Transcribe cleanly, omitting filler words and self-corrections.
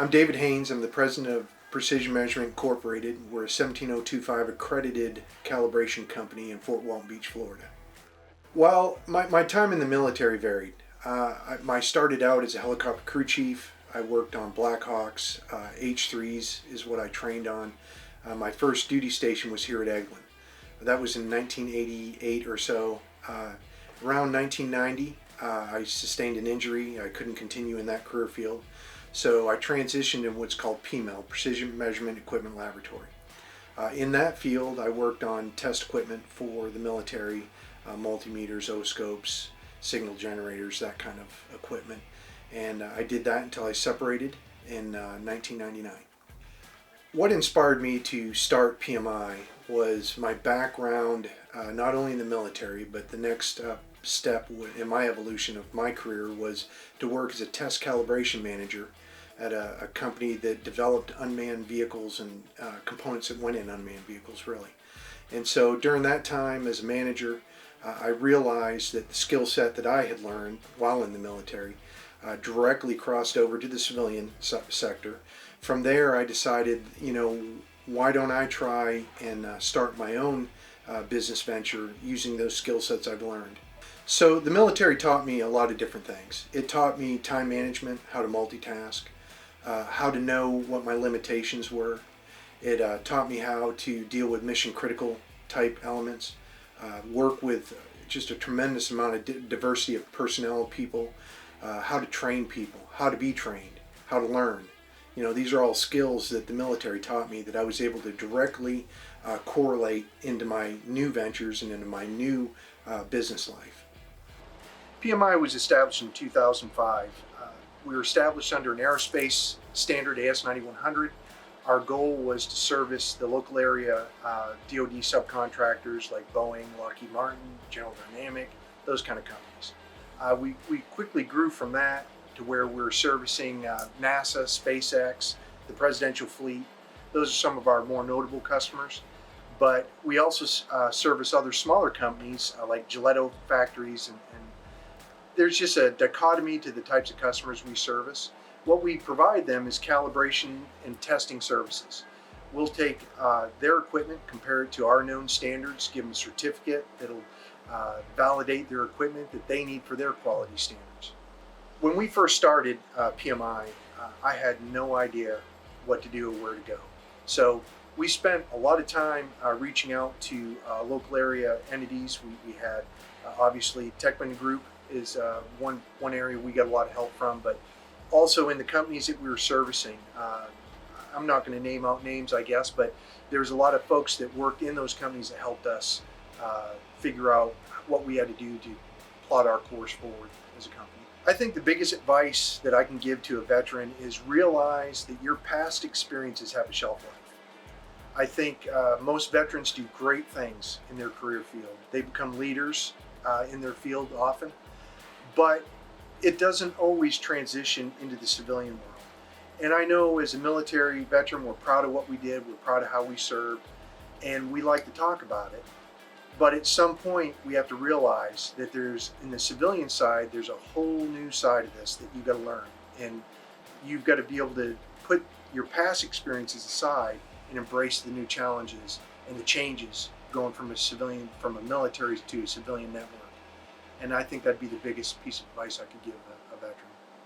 I'm David Haynes. I'm the president of Precision Measurement Incorporated. We're a 17025 accredited calibration company in Fort Walton Beach, Florida. Well, my time in the military varied. I started out as a helicopter crew chief. I worked on Blackhawks. H-3s is what I trained on. My first duty station was here at Eglin. That was in 1988 or so. Around 1990, I sustained an injury. I couldn't continue in that career field. So I transitioned in what's called PMI, Precision Measurement Equipment Laboratory. In that field, I worked on test equipment for the military, multimeters, oscopes, signal generators, that kind of equipment. And I did that until I separated in 1999. What inspired me to start PMI was my background, not only in the military, but the next step in my evolution of my career was to work as a test calibration manager at a company that developed unmanned vehicles and components that went in unmanned vehicles, really. And so during that time as a manager, I realized that the skill set that I had learned while in the military directly crossed over to the civilian sector. From there, I decided, why don't I try and start my own business venture using those skill sets I've learned. So the military taught me a lot of different things. It taught me time management, how to multitask, how to know what my limitations were. It taught me how to deal with mission critical type elements, work with just a tremendous amount of diversity of personnel people, how to train people, how to be trained, how to learn. These are all skills that the military taught me that I was able to directly correlate into my new ventures and into my new business life. PMI was established in 2005. We were established under an aerospace standard, AS9100. Our goal was to service the local area DoD subcontractors like Boeing, Lockheed Martin, General Dynamics, those kind of companies. We quickly grew from that to where we're servicing NASA, SpaceX, the presidential fleet. Those are some of our more notable customers. But we also service other smaller companies like Gillette factories, and there's just a dichotomy to the types of customers we service. What we provide them is calibration and testing services. We'll take their equipment, compare it to our known standards, give them a certificate that'll validate their equipment that they need for their quality standards. When we first started PMI, I had no idea what to do or where to go. So we spent a lot of time reaching out to local area entities. We had obviously Techman Group is one area we got a lot of help from, but also in the companies that we were servicing. I'm not going to name out names, I guess, but there's a lot of folks that worked in those companies that helped us figure out what we had to do to plot our course forward as a company. I think the biggest advice that I can give to a veteran is realize that your past experiences have a shelf life. I think most veterans do great things in their career field. They become leaders in their field often, but it doesn't always transition into the civilian world. And I know as a military veteran, we're proud of what we did, we're proud of how we served, and we like to talk about it. But at some point, we have to realize that in the civilian side, there's a whole new side of this that you've got to learn. And you've got to be able to put your past experiences aside and embrace the new challenges and the changes going from a military to a civilian network. And I think that'd be the biggest piece of advice I could give a veteran.